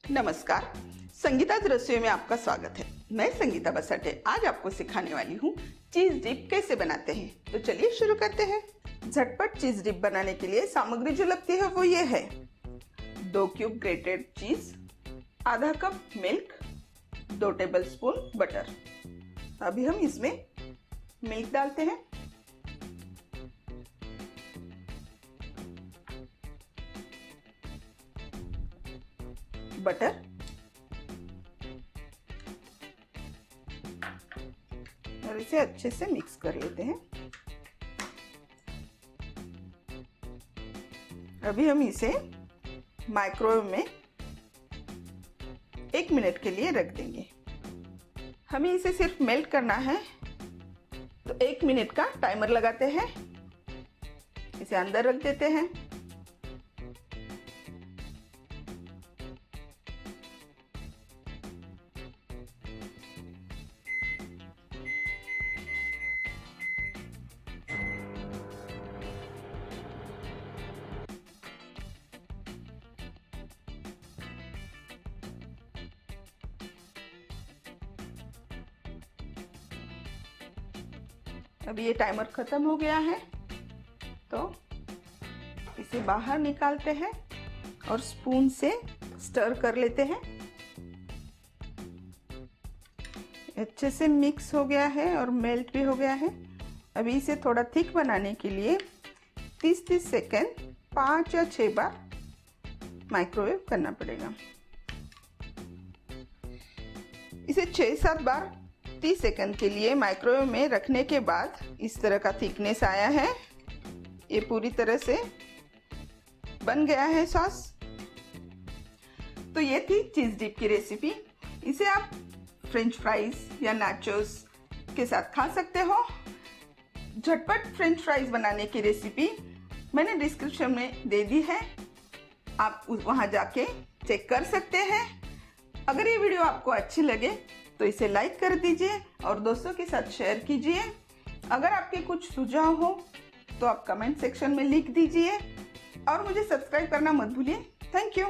नमस्कार, संगीताज रसोई में आपका स्वागत है। मैं संगीता बसाटे आज आपको सिखाने वाली हूँ चीज डिप कैसे बनाते हैं। तो चलिए शुरू करते हैं। झटपट चीज डिप बनाने के लिए सामग्री जो लगती है वो ये है: 2 क्यूब ग्रेटेड चीज, आधा कप मिल्क, 2 टेबलस्पून बटर। अभी हम इसमें मिल्क डालते हैं, बटर, और इसे अच्छे से मिक्स कर लेते हैं। अभी हम इसे माइक्रोवेव में 1 मिनट के लिए रख देंगे। हमें इसे सिर्फ मेल्ट करना है, तो 1 मिनट का टाइमर लगाते हैं। इसे अंदर रख देते हैं। अब ये टाइमर खत्म हो गया है, तो इसे बाहर निकालते हैं और स्पून से स्टर कर लेते हैं। अच्छे से मिक्स हो गया है और मेल्ट भी हो गया है। अभी इसे थोड़ा थिक बनाने के लिए 30-30 सेकेंड 5 या 6 बार माइक्रोवेव करना पड़ेगा। इसे 6-7 बार 30 सेकंड के लिए माइक्रोवेव में रखने के बाद इस तरह का थिकनेस आया है। ये पूरी तरह से बन गया है सॉस। तो ये थी चीज डिप की रेसिपी। इसे आप फ्रेंच फ्राइज या नाचोस के साथ खा सकते हो। झटपट फ्रेंच फ्राइज बनाने की रेसिपी मैंने डिस्क्रिप्शन में दे दी है, आप वहां जाके चेक कर सकते हैं। अगर ये वीडियो आपको अच्छी लगे तो इसे लाइक कर दीजिए और दोस्तों के साथ शेयर कीजिए। अगर आपके कुछ सुझाव हो तो आप कमेंट सेक्शन में लिख दीजिए और मुझे सब्सक्राइब करना मत भूलिए। Thank you.